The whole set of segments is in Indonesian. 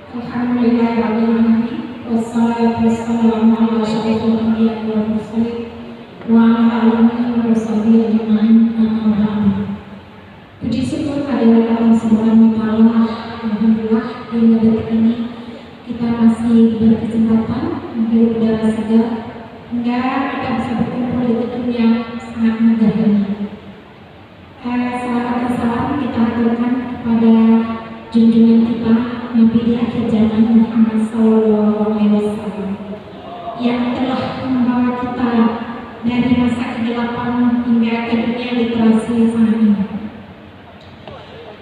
Alhamdulillahirrahmanirrahim. Wassalatu wassalamu ala asyrofil anbiya'i wal mursalin wa ala alihi wa sahbihi ajma'in. Amma ba'du. Puji syukur kehadirat Allah Subhanahu wa taala. Alhamdulillah hingga detik ini kita masih berkesempatan menghirup udara segar hingga kita bisa berkumpul di gedung yang sangat megah ini. Salawat dan salam kita aturkan kepada junjungan kita Nabi di akhir zaman Muhammad SAW yang telah membawa kita dari masa kegelapan hingga ke dunia literasi saat ini.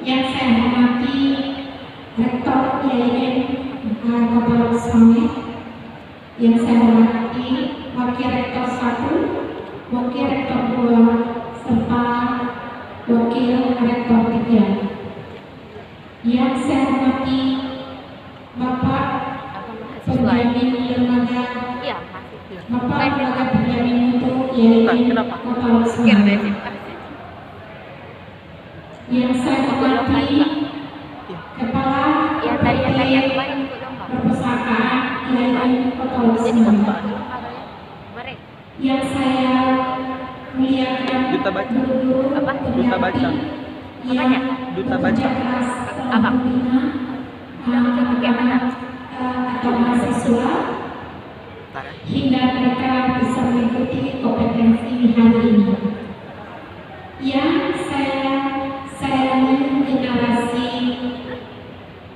Yang saya hormati Rektor IAIN Kota Suami, yang saya hormati Wakil Rektor 1, Wakil Rektor 2, serta Wakil Rektor 3. Yang saya hormati Bapak Penjamin Lembaga Bapak Lembaga Penjamin Mutu IAIN Kota Suami. Yang saya hormati Kepala Perpustakaan IAIN Kota Suami. Yang saya muliakan Duta Baca. Duta Baca. Duta Baca. Apa? Atau mahasiswa hingga mereka bisa mengikuti kompetensi hari ini. Yang saya generasi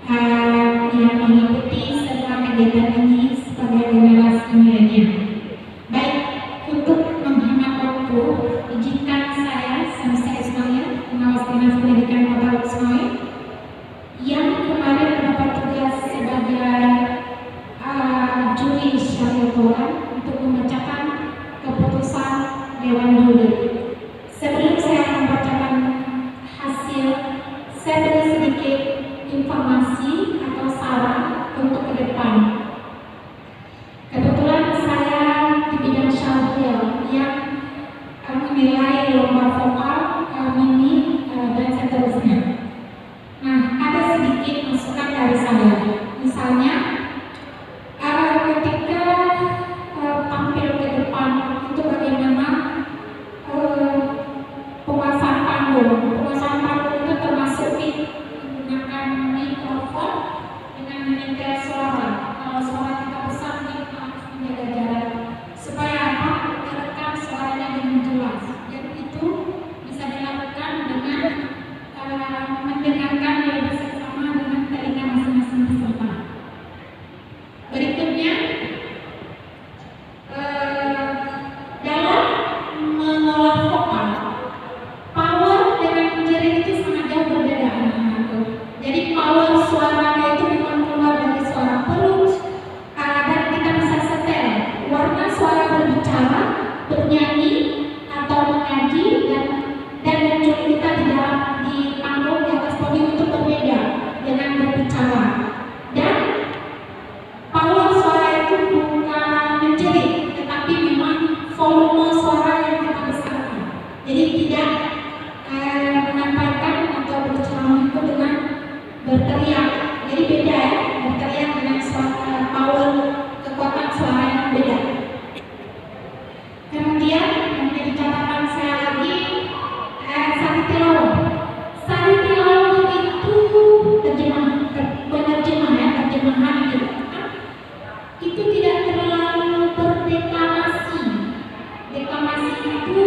yang mengikuti semua kegiatan ini sebagai generasi milenial. Baik, untuk menghemat waktu, izinkan saya Samsia Ismail, Pengawas Dinas Pendidikan Kota Ismail, yang kemarin mendapat tugas sebagai juri syariah Quran untuk membacakan keputusan Dewan Juri. Sebelum saya membacakan hasil, saya beri sedikit informasi atau saran untuk ke depan. Kebetulan saya di bidang syariah yang menilai lomba vokal, mini, dan seterusnya. Nah, ada sedikit masukan dari saya. Misalnya, ketika tampil ke depan itu bagaimana penguasaan panggung. Penguasaan panggung itu termasuk menggunakan mikrofon dengan menyetel suara. Kalau suara kita besar, kita harus menjaga jarak supaya apa? Terekam suaranya dengan jelas. Dan itu bisa dilakukan dengan mendengarkan yang bersama dengan telinga masing-masing peserta. Berikutnya, dalam mengolah vokal, power dengan menjerit itu sangat jauh berbeda anak-anakku. Jadi power suaranya itu bukan keluar dari suara perut, dan kita bisa setel warna suara berbicara, bernyanyi atau mengaji dan muncul kita di dalam di panggung di atas podium itu berbeda dengan berbicara. Dan power suara itu bukan menjerit, tetapi memang volume suara yang kita besarkan. Jadi tidak menyampaikan atau berceramah itu dengan berteriak. Jadi beda ya, berteriak dengan suara power kekuatan suara yang beda. Kemudian yang menjadi catatan saya lagi sari tilawah. Sari tilawah itu terjemahan itu tidak terlalu berdeklamasi. Deklamasi itu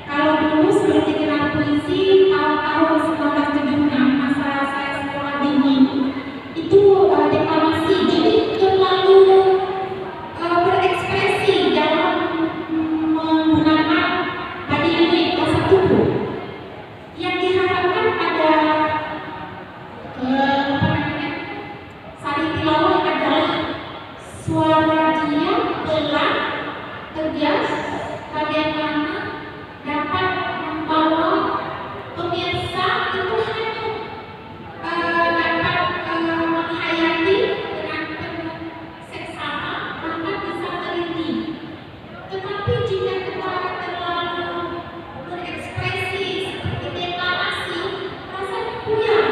kalau dulu sebelum dikenal puisi tahun 1976 masa saya sekolah dini itu deklamasi, jadi terlalu berekspresi dalam menggunakan body language, bahasa tubuh. Yang diharapkan pada sari tilawah adalah suara dia pelan, tegas, bagaimana dapat membawa pemirsa itu hanya dapat menghayati dengan penuh seksama, bahkan bisa merintih. Tetapi jika kita terlalu berekspresi seperti deklamasi, rasanya buyar.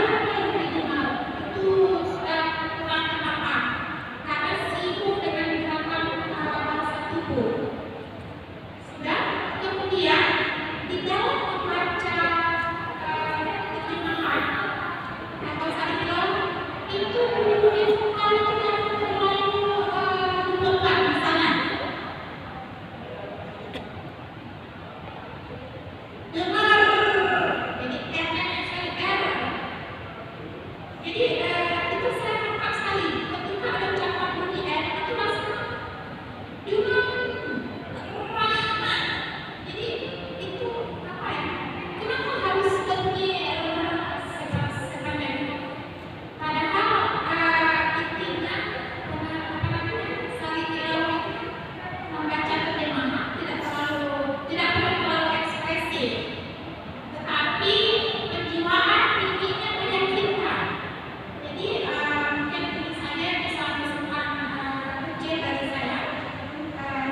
Itu sudah Jadi itu saya lengkap sekali. Ketika ada ucapan bunyi itu masuk dengan rahmat. Jadi itu apa ya? Kenapa harus bunyi sepanjang itu? Padahal intinya apa namanya saling tilawah itu membaca terjemahan tidak perlu terlalu ekspresif, tetapi penjiwaan tingginya meyakinkan. Jadi mungkin ini saja bisa masukan kecil dari saya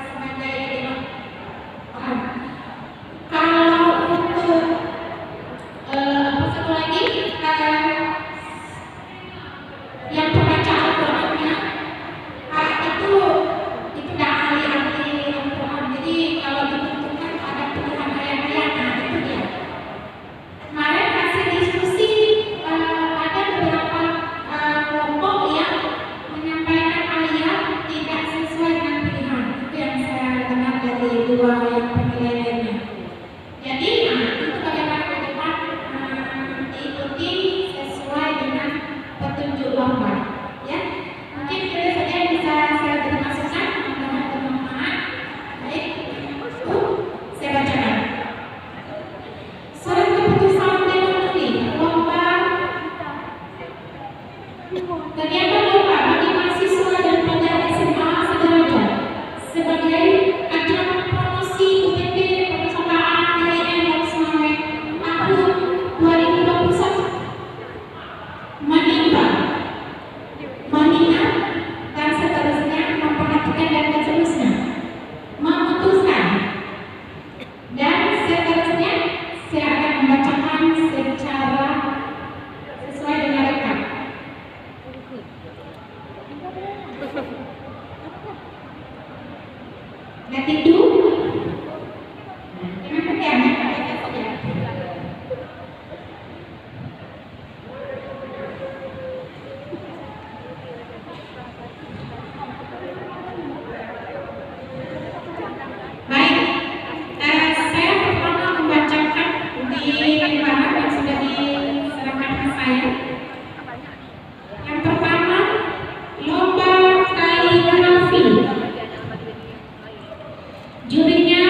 sebagai kalau untuk satu lagi yang membaca Al-Qur'annya itu tidak ahli-ahli Al-Qur'an. Jadi kalau ditentukan ada pilihan ayat-ayat, itu dia. Kemarin hasil diskusi ada beberapa kelompok yang menyampaikan ayat tidak sesuai dengan pilihan. Itu yang saya dengar dari dua yang penilaiannya. Jadi itu bagaimana ke depan diikuti sesuai dengan petunjuk lomba, ya. Mungkin itu saja yang bisa saya beri masukan. Mudah-mudahan bermanfaat. Baik, saya bacakan. Surat keputusan Dewan lomba kegiatan lomba bagi mahasiswa dan pelajar SMA sederajat sebagai ajang promosi UTB perpustakaan IAIN dan Semarang tahun 2021 menimbang, mengingat dan seterusnya, memperhatikan dan seterusnya, memutuskan dan seterusnya. Saya akan membacakan secara sesuai dengan rekap. Nanti itu jangan tekan ya. Baik, saya pertama membacakan di lembaran yang sudah diserahkan ke saya. Yang pertama, lomba kaligrafi. Jurinya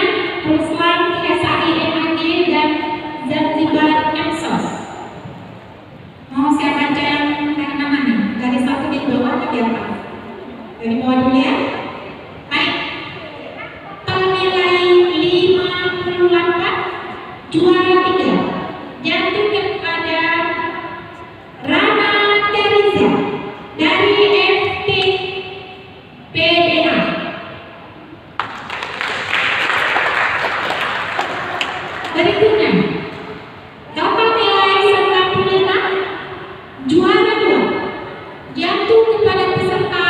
Ruslan SAI MAG dan Zanzibar Exos. Mau saya baca yang dari mana nih? Dari satu di bawah atau di atas? Dari bawah dulu ya. Baik. Penilai 58, juara 3 jatuh kepada Rana Teriza dari FT PDA. Berikutnya, dapat nilai 95, juara 2 jatuh kepada peserta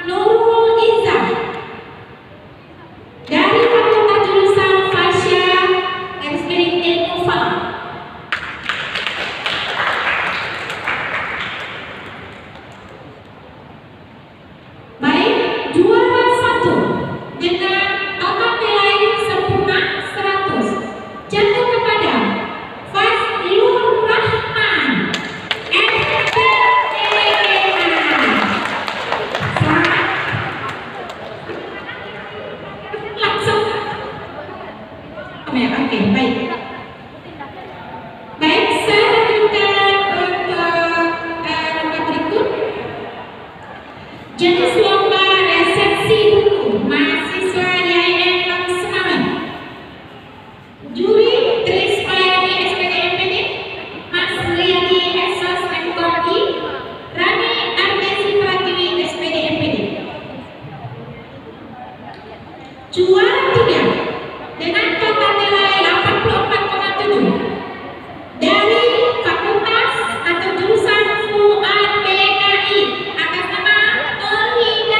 Nurul Izzah dari Fakultas Jurusan Fasya garis miring Ilmu Falak. Baik, juara 1 dengan total nilai sempurna 100 jatuh kepada Fazlur Rahman langsung oke, baik. Baik, saya lanjutkan untuk lomba berikut. Jenis lomba resepsi buku mahasiswa IAIN Semarang. Juri Trispayani SPD MPD, Mas Riyadi Exos MKI, Rani Ardesi Pratiwi SPD MPD. Juara 3 dengan total nilai 84,7 dari Fakultas atau Jurusan Fuad PKI atas nama Nurhida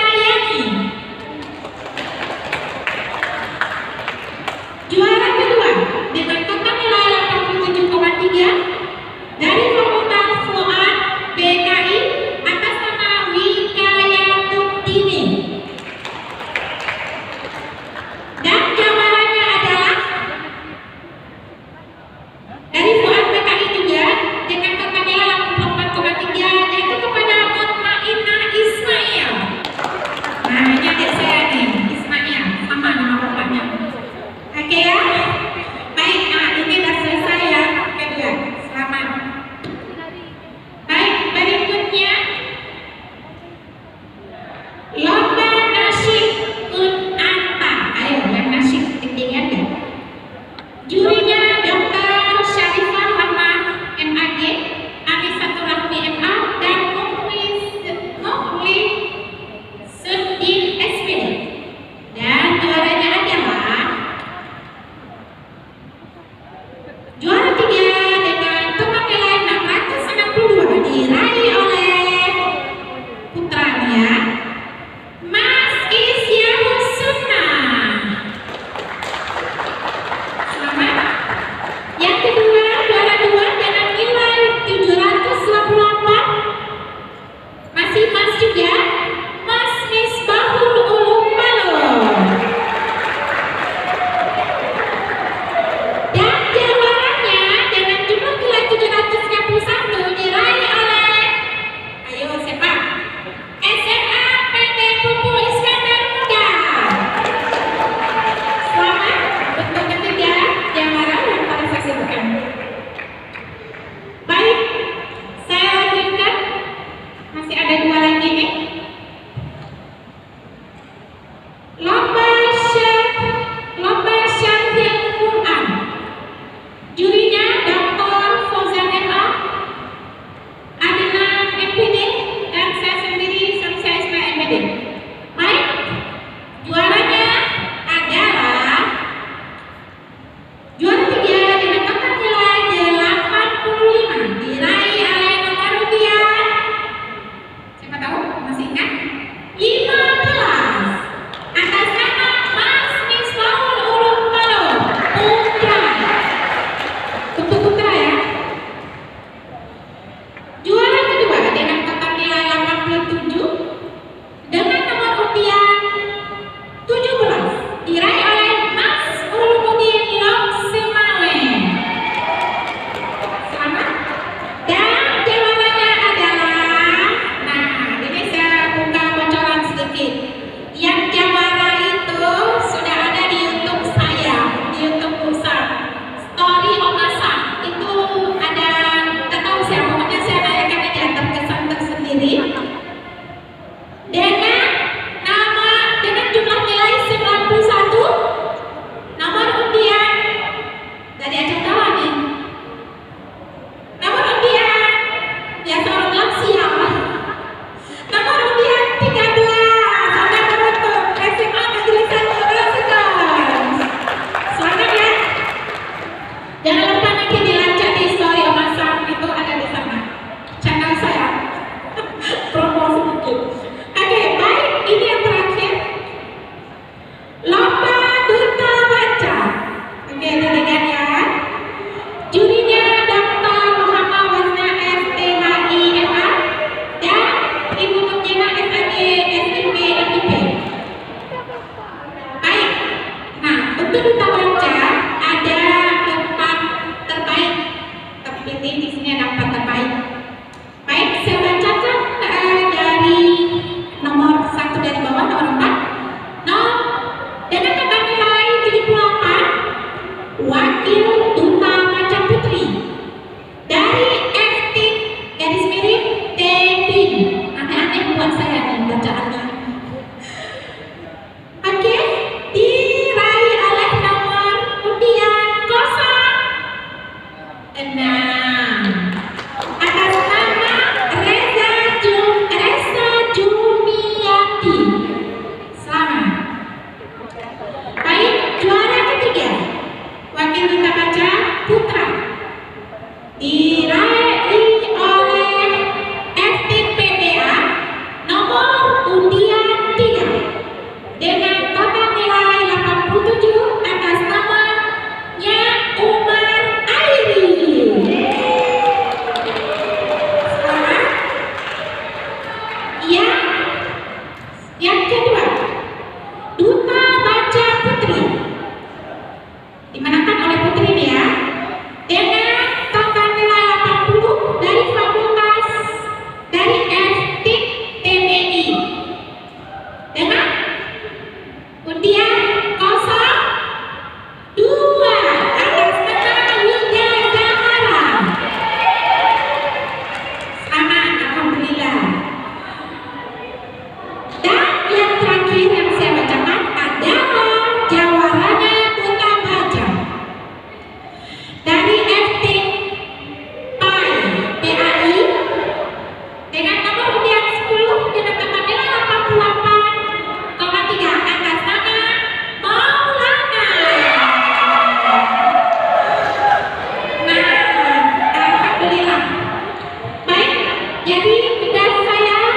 diraih